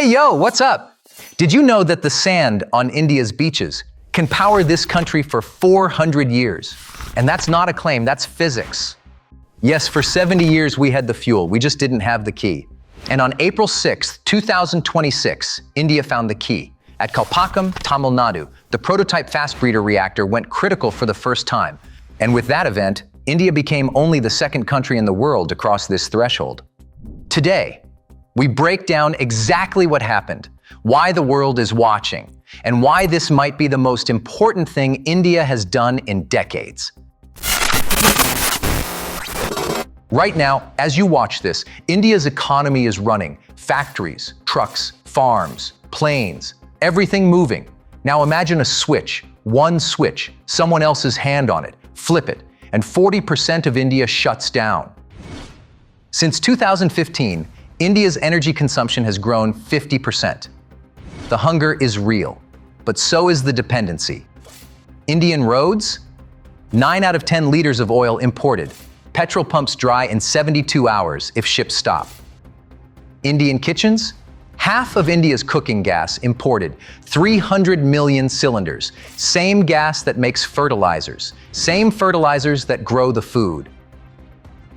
Hey yo, what's up? Did you know that the sand on India's beaches can power this country for 400 years? And that's not a claim, that's physics. Yes, for 70 years we had the fuel, we just didn't have the key. And on April 6, 2026, India found the key. At Kalpakkam, Tamil Nadu, the prototype fast breeder reactor went critical for the first time. And with that event, India became only the second country in the world to cross this threshold. Today, we break down exactly what happened, why the world is watching, and why this might be the most important thing India has done in decades. Right now, as you watch this, India's economy is running. Factories, trucks, farms, planes, everything moving. Now imagine a switch, one switch, someone else's hand on it, flip it, and 40% of India shuts down. Since 2015, India's energy consumption has grown 50%. The hunger is real, but so is the dependency. Indian roads? 9 out of 10 liters of oil imported. Petrol pumps dry in 72 hours if ships stop. Indian kitchens? Half of India's cooking gas imported, 300 million cylinders. Same gas that makes fertilizers, same fertilizers that grow the food.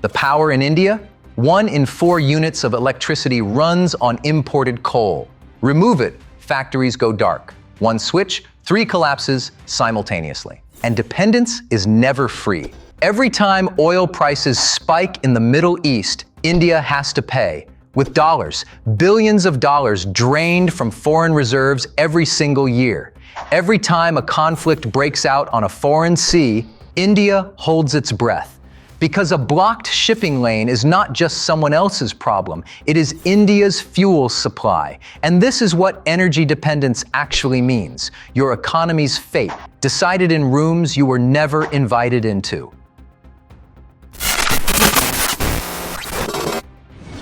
The power in India? 1 in 4 units of electricity runs on imported coal. Remove it, factories go dark. One switch, 3 collapses simultaneously. And dependence is never free. Every time oil prices spike in the Middle East, India has to pay. With dollars, billions of dollars drained from foreign reserves every single year. Every time a conflict breaks out on a foreign sea, India holds its breath. Because a blocked shipping lane is not just someone else's problem, it is India's fuel supply. And this is what energy dependence actually means. Your economy's fate, decided in rooms you were never invited into.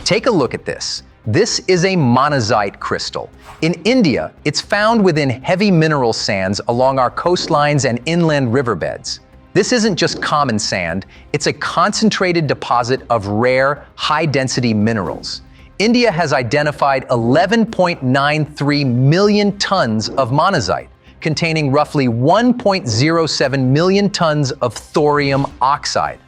Take a look at this. This is a monazite crystal. In India, it's found within heavy mineral sands along our coastlines and inland riverbeds. This isn't just common sand, it's a concentrated deposit of rare, high-density minerals. India has identified 11.93 million tons of monazite, containing roughly 1.07 million tons of thorium oxide.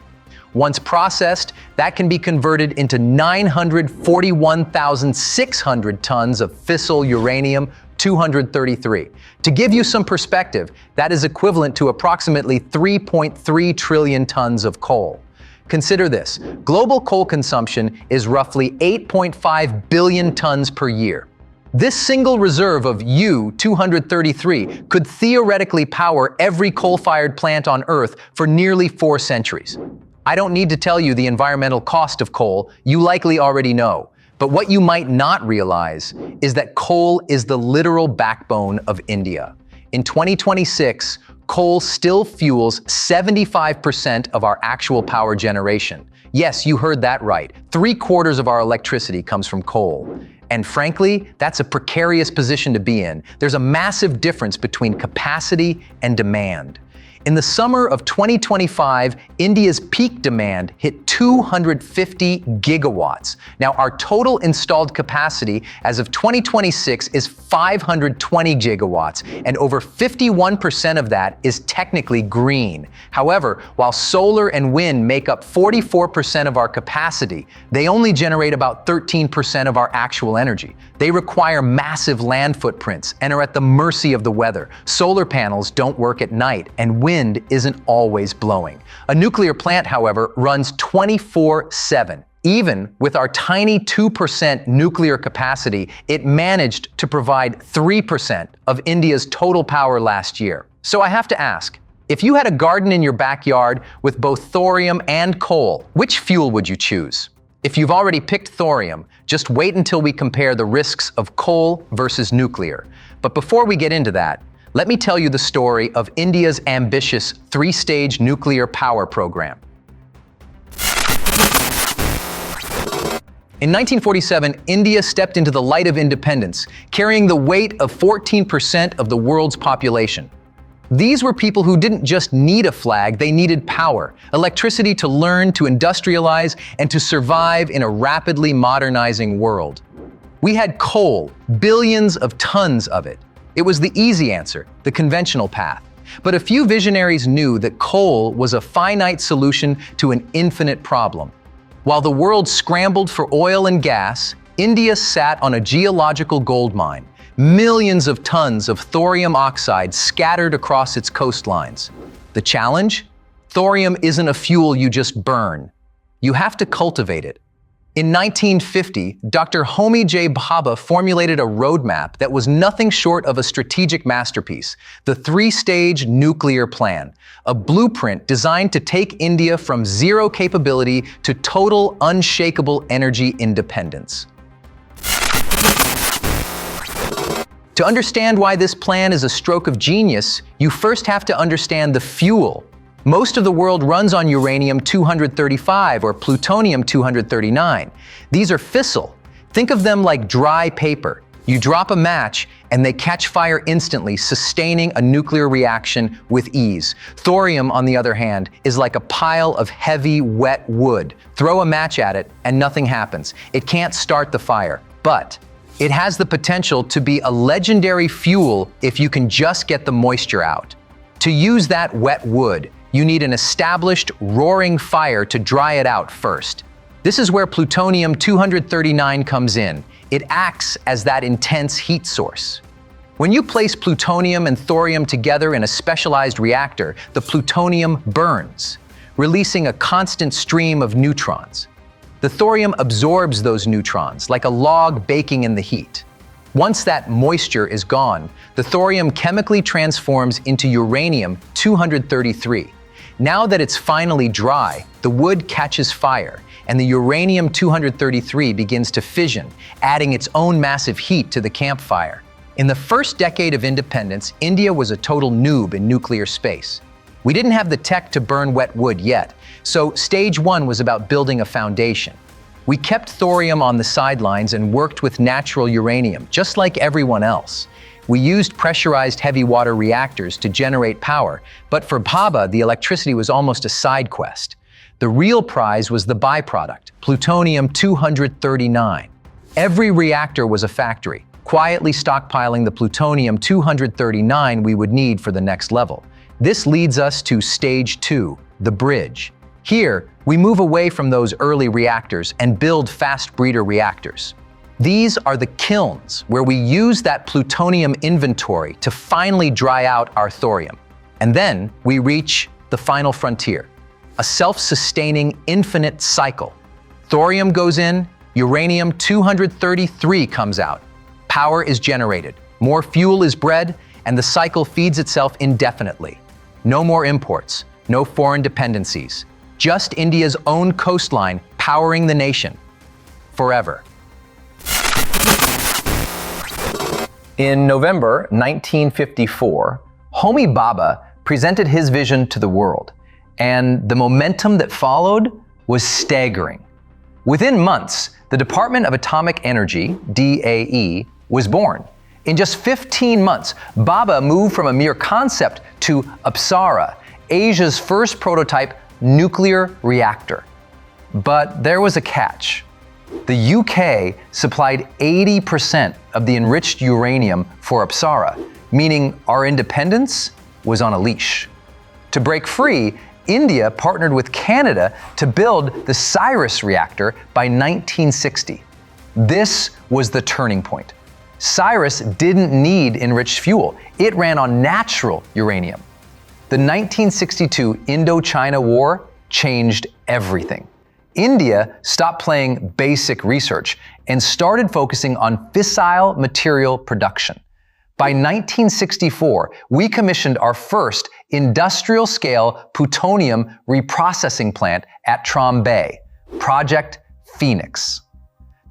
Once processed, that can be converted into 941,600 tons of fissile uranium-233. To give you some perspective, that is equivalent to approximately 3.3 trillion tons of coal. Consider this, global coal consumption is roughly 8.5 billion tons per year. This single reserve of U-233 could theoretically power every coal-fired plant on Earth for nearly 4 centuries. I don't need to tell you the environmental cost of coal, you likely already know. But what you might not realize is that coal is the literal backbone of India. In 2026, coal still fuels 75% of our actual power generation. Yes, you heard that right. 3/4 of our electricity comes from coal. And frankly, that's a precarious position to be in. There's a massive difference between capacity and demand. In the summer of 2025, India's peak demand hit 250 gigawatts. Now, our total installed capacity as of 2026 is 520 gigawatts, and over 51% of that is technically green. However, while solar and wind make up 44% of our capacity, they only generate about 13% of our actual energy. They require massive land footprints and are at the mercy of the weather. Solar panels don't work at night, and wind isn't always blowing. A nuclear plant, however, runs 24/7. Even with our tiny 2% nuclear capacity, it managed to provide 3% of India's total power last year. So I have to ask, if you had a garden in your backyard with both thorium and coal, which fuel would you choose? If you've already picked thorium, just wait until we compare the risks of coal versus nuclear. But before we get into that, let me tell you the story of India's ambitious 3-stage nuclear power program. In 1947, India stepped into the light of independence, carrying the weight of 14% of the world's population. These were people who didn't just need a flag, they needed power, electricity to learn, to industrialize, and to survive in a rapidly modernizing world. We had coal, billions of tons of it. It was the easy answer, the conventional path. But a few visionaries knew that coal was a finite solution to an infinite problem. While the world scrambled for oil and gas, India sat on a geological gold mine, millions of tons of thorium oxide scattered across its coastlines. The challenge? Thorium isn't a fuel you just burn. You have to cultivate it. In 1950, Dr. Homi J. Bhabha formulated a roadmap that was nothing short of a strategic masterpiece, the three-stage nuclear plan, a blueprint designed to take India from zero capability to total unshakable energy independence. To understand why this plan is a stroke of genius, you first have to understand the fuel. Most of the world runs on uranium-235 or plutonium-239. These are fissile. Think of them like dry paper. You drop a match and they catch fire instantly, sustaining a nuclear reaction with ease. Thorium, on the other hand, is like a pile of heavy, wet wood. Throw a match at it and nothing happens. It can't start the fire, but it has the potential to be a legendary fuel if you can just get the moisture out. To use that wet wood, you need an established, roaring fire to dry it out first. This is where plutonium-239 comes in. It acts as that intense heat source. When you place plutonium and thorium together in a specialized reactor, the plutonium burns, releasing a constant stream of neutrons. The thorium absorbs those neutrons like a log baking in the heat. Once that moisture is gone, the thorium chemically transforms into uranium-233. Now that it's finally dry, the wood catches fire, and the uranium-233 begins to fission, adding its own massive heat to the campfire. In the first decade of independence, India was a total noob in nuclear space. We didn't have the tech to burn wet wood yet, so stage one was about building a foundation. We kept thorium on the sidelines and worked with natural uranium, just like everyone else. We used pressurized heavy water reactors to generate power, but for Bhabha, the electricity was almost a side quest. The real prize was the byproduct, plutonium-239. Every reactor was a factory, quietly stockpiling the plutonium-239 we would need for the next level. This leads us to stage two, the bridge. Here, we move away from those early reactors and build fast breeder reactors. These are the kilns where we use that plutonium inventory to finally dry out our thorium. And then we reach the final frontier, a self-sustaining infinite cycle. Thorium goes in, uranium-233 comes out. Power is generated, more fuel is bred, and the cycle feeds itself indefinitely. No more imports, no foreign dependencies. Just India's own coastline powering the nation. Forever. In November 1954, Homi Bhabha presented his vision to the world, and the momentum that followed was staggering. Within months, the Department of Atomic Energy, DAE, was born. In just 15 months, Bhabha moved from a mere concept to Apsara, Asia's first prototype nuclear reactor. But there was a catch. The UK supplied 80% of the enriched uranium for Apsara, meaning our independence was on a leash. To break free, India partnered with Canada to build the Cyrus reactor by 1960. This was the turning point. Cyrus didn't need enriched fuel. It ran on natural uranium. The 1962 Indo-China War changed everything. India stopped playing basic research and started focusing on fissile material production. By 1964, we commissioned our first industrial-scale plutonium reprocessing plant at Trombay, Project Phoenix.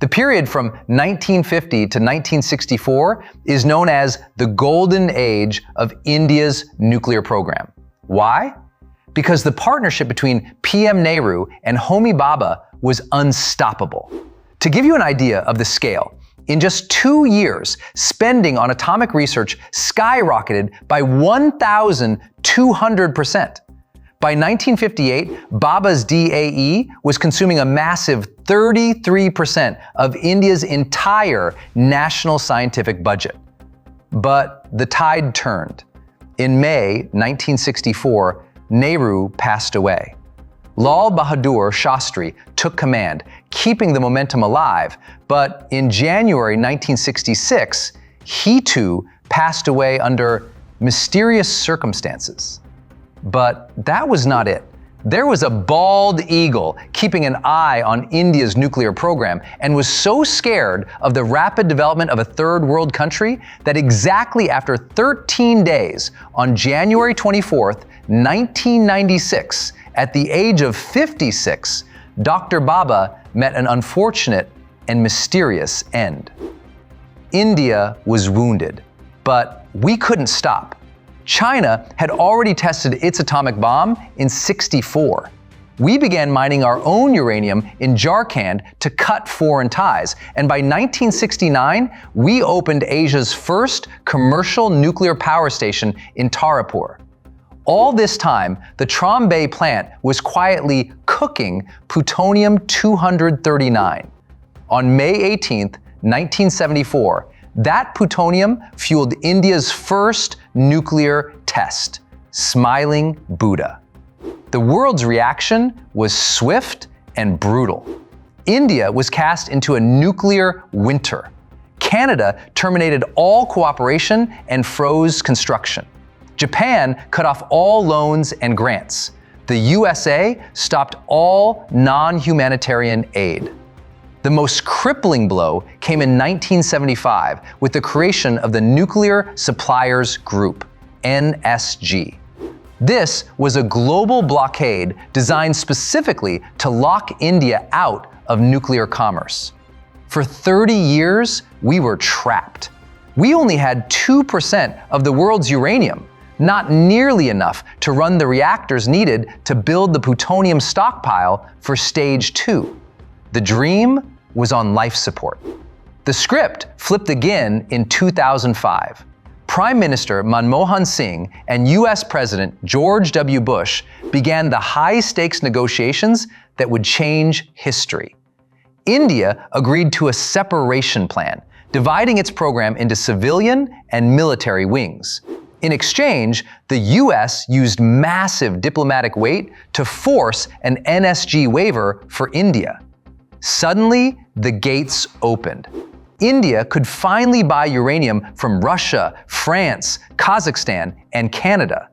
The period from 1950 to 1964 is known as the golden age of India's nuclear program. Why? Because the partnership between PM Nehru and Homi Bhabha was unstoppable. To give you an idea of the scale, in just 2 years, spending on atomic research skyrocketed by 1,200%. By 1958, Baba's DAE was consuming a massive 33% of India's entire national scientific budget. But the tide turned. In May 1964, Nehru passed away. Lal Bahadur Shastri took command, keeping the momentum alive, but in January 1966, he too passed away under mysterious circumstances. But that was not it. There was a bald eagle keeping an eye on India's nuclear program and was so scared of the rapid development of a third world country that exactly after 13 days, on January 24th, 1996, at the age of 56, Dr. Baba met an unfortunate and mysterious end. India was wounded, but we couldn't stop. China had already tested its atomic bomb in '64. We began mining our own uranium in Jharkhand to cut foreign ties, and by 1969, we opened Asia's first commercial nuclear power station in Tarapur. All this time, the Trombay plant was quietly cooking plutonium-239. On May 18, 1974, that plutonium fueled India's first nuclear test, Smiling Buddha. The world's reaction was swift and brutal. India was cast into a nuclear winter. Canada terminated all cooperation and froze construction. Japan cut off all loans and grants. The USA stopped all non-humanitarian aid. The most crippling blow came in 1975 with the creation of the Nuclear Suppliers Group, NSG. This was a global blockade designed specifically to lock India out of nuclear commerce. For 30 years, we were trapped. We only had 2% of the world's uranium, not nearly enough to run the reactors needed to build the plutonium stockpile for stage 2. The dream was on life support. The script flipped again in 2005. Prime Minister Manmohan Singh and US President George W. Bush began the high-stakes negotiations that would change history. India agreed to a separation plan, dividing its program into civilian and military wings. In exchange, the US used massive diplomatic weight to force an NSG waiver for India. Suddenly, the gates opened. India could finally buy uranium from Russia, France, Kazakhstan, and Canada.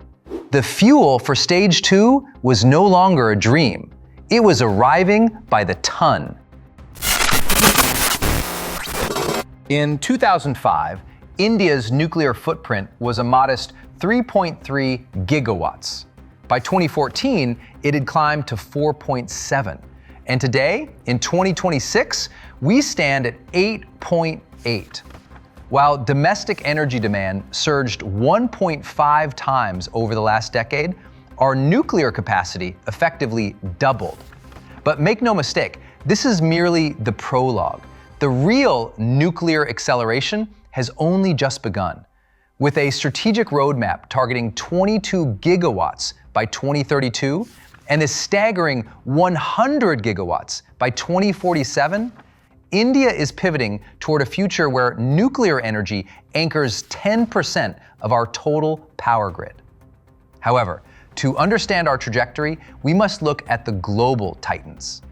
The fuel for stage 2 was no longer a dream. It was arriving by the ton. In 2005, India's nuclear footprint was a modest 3.3 gigawatts. By 2014, it had climbed to 4.7. And today, in 2026, we stand at 8.8. While domestic energy demand surged 1.5 times over the last decade, our nuclear capacity effectively doubled. But make no mistake, this is merely the prologue. The real nuclear acceleration has only just begun. With a strategic roadmap targeting 22 gigawatts by 2032, and a staggering 100 gigawatts by 2047, India is pivoting toward a future where nuclear energy anchors 10% of our total power grid. However, to understand our trajectory, we must look at the global titans.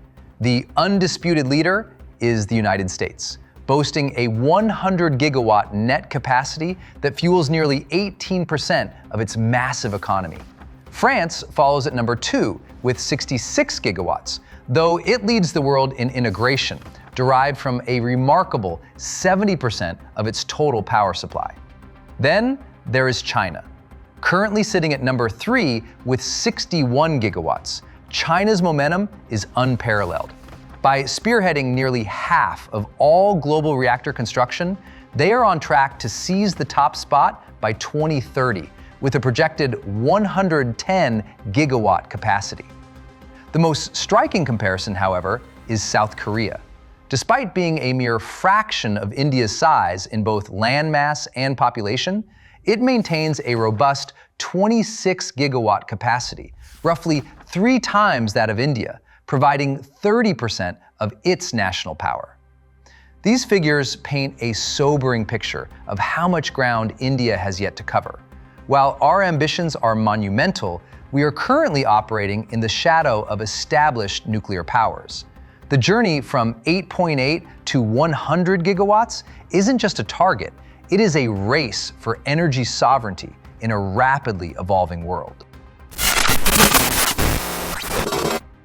The undisputed leader is the United States, boasting a 100 gigawatt net capacity that fuels nearly 18% of its massive economy. France follows at number 2 with 66 gigawatts, though it leads the world in integration, derived from a remarkable 70% of its total power supply. Then there is China, currently sitting at number 3 with 61 gigawatts. China's momentum is unparalleled. By spearheading nearly half of all global reactor construction, they are on track to seize the top spot by 2030, with a projected 110 gigawatt capacity. The most striking comparison, however, is South Korea. Despite being a mere fraction of India's size in both landmass and population, it maintains a robust 26 gigawatt capacity, roughly 3 times that of India, providing 30% of its national power. These figures paint a sobering picture of how much ground India has yet to cover. While our ambitions are monumental, we are currently operating in the shadow of established nuclear powers. The journey from 8.8 to 100 gigawatts isn't just a target, it is a race for energy sovereignty in a rapidly evolving world.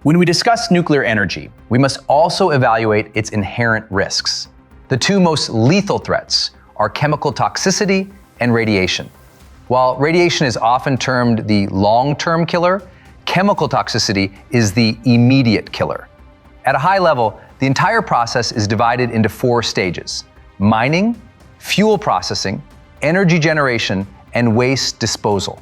When we discuss nuclear energy, we must also evaluate its inherent risks. The two most lethal threats are chemical toxicity and radiation. While radiation is often termed the long-term killer, chemical toxicity is the immediate killer. At a high level, the entire process is divided into 4 stages: mining, fuel processing, energy generation, and waste disposal.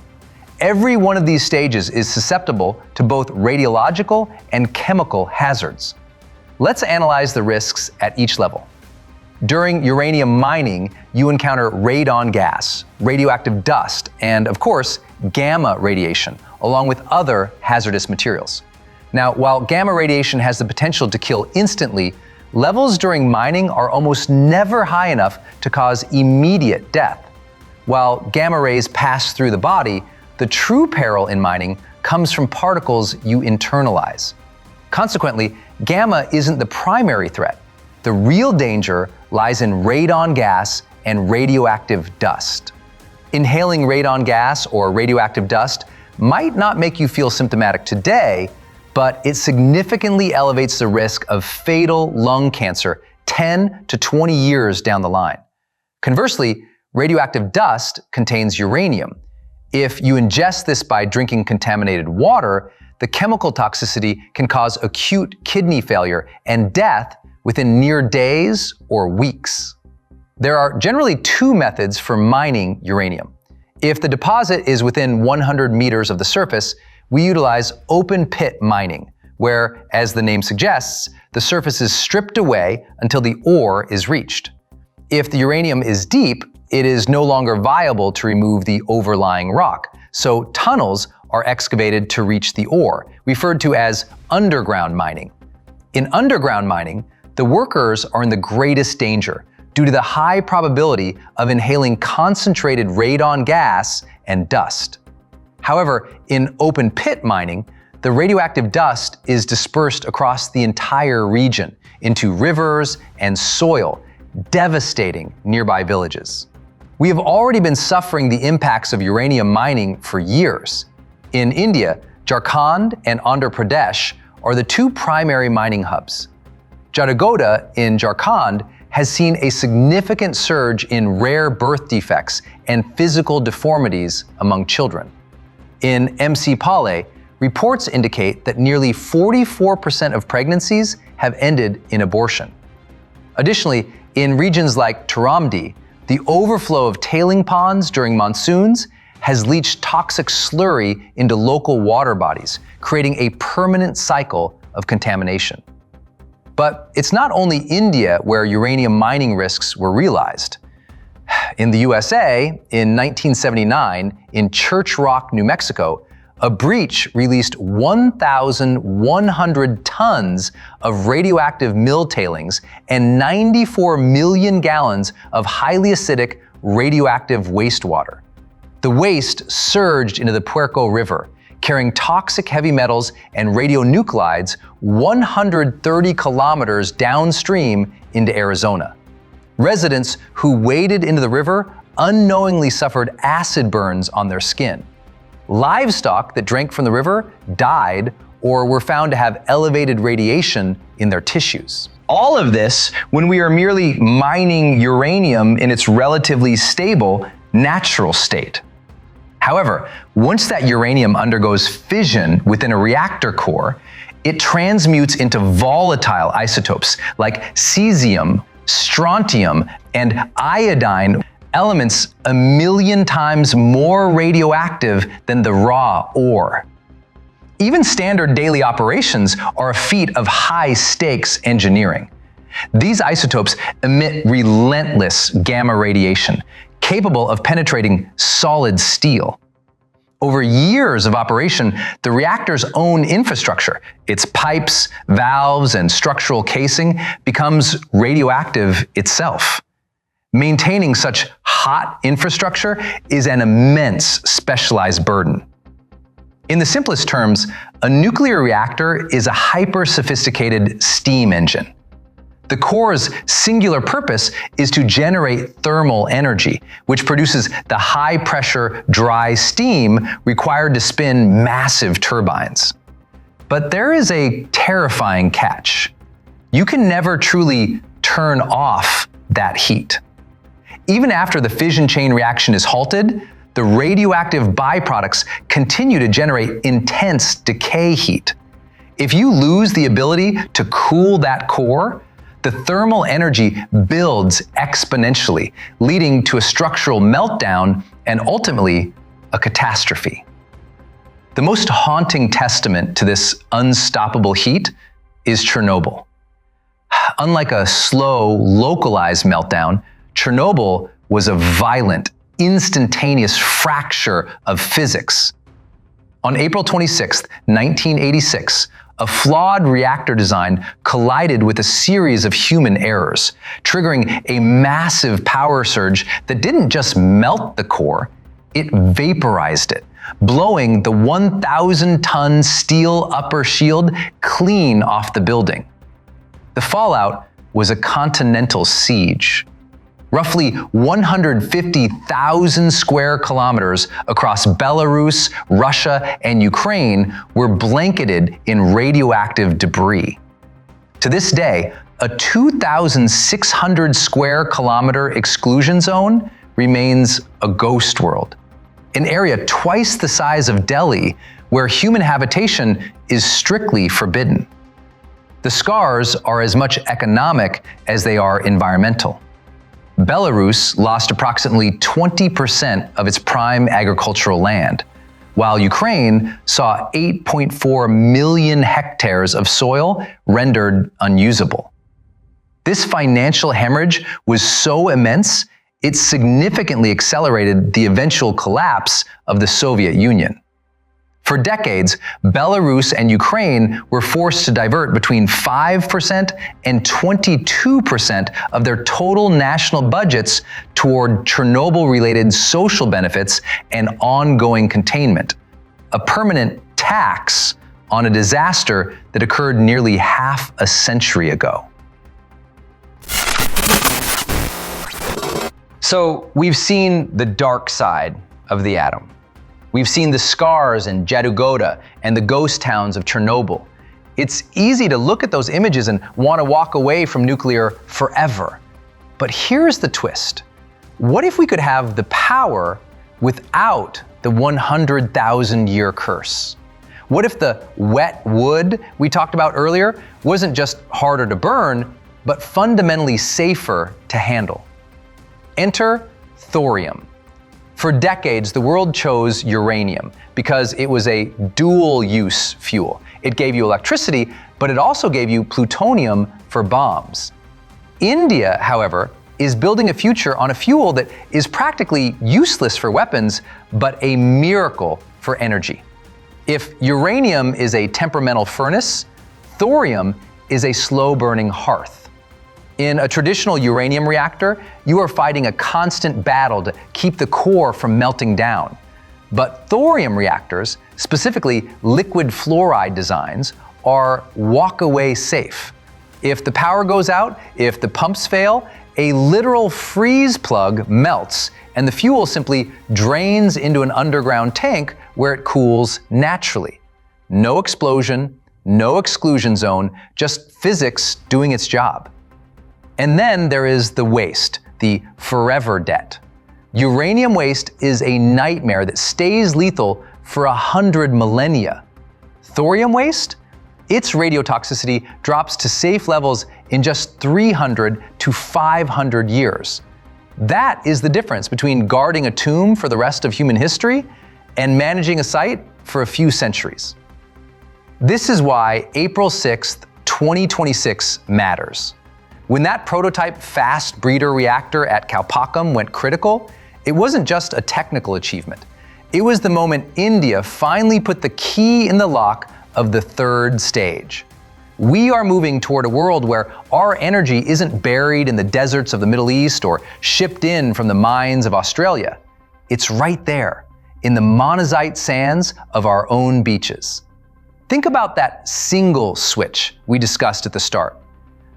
Every one of these stages is susceptible to both radiological and chemical hazards. Let's analyze the risks at each level. During uranium mining, you encounter radon gas, radioactive dust, and of course, gamma radiation, along with other hazardous materials. Now, while gamma radiation has the potential to kill instantly, levels during mining are almost never high enough to cause immediate death. While gamma rays pass through the body, the true peril in mining comes from particles you internalize. Consequently, gamma isn't the primary threat. The real danger lies in radon gas and radioactive dust. Inhaling radon gas or radioactive dust might not make you feel symptomatic today, but it significantly elevates the risk of fatal lung cancer 10 to 20 years down the line. Conversely, radioactive dust contains uranium. If you ingest this by drinking contaminated water, the chemical toxicity can cause acute kidney failure and death within mere days or weeks. There are generally 2 methods for mining uranium. If the deposit is within 100 meters of the surface, we utilize open pit mining, where, as the name suggests, the surface is stripped away until the ore is reached. If the uranium is deep, it is no longer viable to remove the overlying rock, so tunnels are excavated to reach the ore, referred to as underground mining. In underground mining, the workers are in the greatest danger due to the high probability of inhaling concentrated radon gas and dust. However, in open pit mining, the radioactive dust is dispersed across the entire region into rivers and soil, devastating nearby villages. We have already been suffering the impacts of uranium mining for years. In India, Jharkhand and Andhra Pradesh are the 2 primary mining hubs. Jadugoda in Jharkhand has seen a significant surge in rare birth defects and physical deformities among children. In MC Pale, reports indicate that nearly 44% of pregnancies have ended in abortion. Additionally, in regions like Thorium, the overflow of tailing ponds during monsoons has leached toxic slurry into local water bodies, creating a permanent cycle of contamination. But it's not only India where uranium mining risks were realized. In the USA, in 1979, in Church Rock, New Mexico, a breach released 1,100 tons of radioactive mill tailings and 94 million gallons of highly acidic radioactive wastewater. The waste surged into the Puerco River, carrying toxic heavy metals and radionuclides 130 kilometers downstream into Arizona. Residents who waded into the river unknowingly suffered acid burns on their skin. Livestock that drank from the river died or were found to have elevated radiation in their tissues. All of this when we are merely mining uranium in its relatively stable, natural state. However, once that uranium undergoes fission within a reactor core, it transmutes into volatile isotopes like cesium, strontium, and iodine, elements 1,000,000 times more radioactive than the raw ore. Even standard daily operations are a feat of high-stakes engineering. These isotopes emit relentless gamma radiation, capable of penetrating solid steel. Over years of operation, the reactor's own infrastructure, its pipes, valves, and structural casing, becomes radioactive itself. Maintaining such hot infrastructure is an immense specialized burden. In the simplest terms, a nuclear reactor is a hyper-sophisticated steam engine. The core's singular purpose is to generate thermal energy, which produces the high-pressure, dry steam required to spin massive turbines. But there is a terrifying catch. You can never truly turn off that heat. Even after the fission chain reaction is halted, the radioactive byproducts continue to generate intense decay heat. If you lose the ability to cool that core, the thermal energy builds exponentially, leading to a structural meltdown and ultimately a catastrophe. The most haunting testament to this unstoppable heat is Chernobyl. Unlike a slow, localized meltdown, Chernobyl was a violent, instantaneous fracture of physics. On April 26, 1986, a flawed reactor design collided with a series of human errors, triggering a massive power surge that didn't just melt the core, it vaporized it, blowing the 1,000-ton steel upper shield clean off the building. The fallout was a continental siege. Roughly 150,000 square kilometers across Belarus, Russia, and Ukraine were blanketed in radioactive debris. To this day, a 2,600 square kilometer exclusion zone remains a ghost world, an area twice the size of Delhi where human habitation is strictly forbidden. The scars are as much economic as they are environmental. Belarus lost approximately 20% of its prime agricultural land, while Ukraine saw 8.4 million hectares of soil rendered unusable. This financial hemorrhage was so immense, it significantly accelerated the eventual collapse of the Soviet Union. For decades, Belarus and Ukraine were forced to divert between 5% and 22% of their total national budgets toward Chernobyl-related social benefits and ongoing containment, a permanent tax on a disaster that occurred nearly half a century ago. So we've seen the dark side of the atom. We've seen the scars in Jadugoda and the ghost towns of Chernobyl. It's easy to look at those images and want to walk away from nuclear forever. But here's the twist. What if we could have the power without the 100,000-year curse? What if the wet wood we talked about earlier wasn't just harder to burn, but fundamentally safer to handle? Enter thorium. For decades, the world chose uranium because it was a dual-use fuel. It gave you electricity, but it also gave you plutonium for bombs. India, however, is building a future on a fuel that is practically useless for weapons, but a miracle for energy. If uranium is a temperamental furnace, thorium is a slow-burning hearth. In a traditional uranium reactor, you are fighting a constant battle to keep the core from melting down. But thorium reactors, specifically liquid fluoride designs, are walk-away safe. If the power goes out, if the pumps fail, a literal freeze plug melts and the fuel simply drains into an underground tank where it cools naturally. No explosion, no exclusion zone, just physics doing its job. And then there is the waste, the forever debt. Uranium waste is a nightmare that stays lethal for 100 millennia. Thorium waste? Its radiotoxicity drops to safe levels in just 300 to 500 years. That is the difference between guarding a tomb for the rest of human history and managing a site for a few centuries. This is why April 6th, 2026 matters. When that prototype fast breeder reactor at Kalpakkam went critical, it wasn't just a technical achievement. It was the moment India finally put the key in the lock of the third stage. We are moving toward a world where our energy isn't buried in the deserts of the Middle East or shipped in from the mines of Australia. It's right there, in the monazite sands of our own beaches. Think about that single switch we discussed at the start.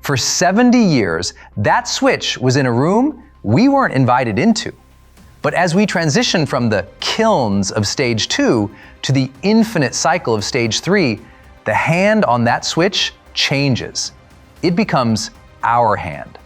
For 70 years, that switch was in a room we weren't invited into. But as we transition from the kilns of stage 2 to the infinite cycle of stage 3, the hand on that switch changes. It becomes our hand.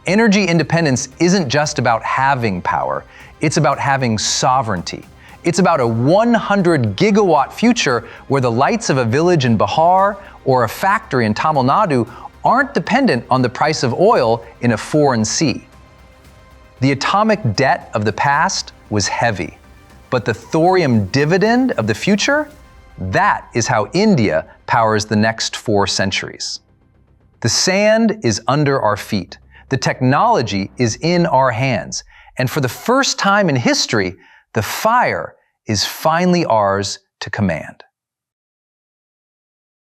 Energy independence isn't just about having power, it's about having sovereignty. It's about a 100 gigawatt future where the lights of a village in Bihar or a factory in Tamil Nadu aren't dependent on the price of oil in a foreign sea. The atomic debt of the past was heavy, but the thorium dividend of the future, that is how India powers the next 4 centuries. The sand is under our feet. The technology is in our hands. And for the first time in history, the fire is finally ours to command.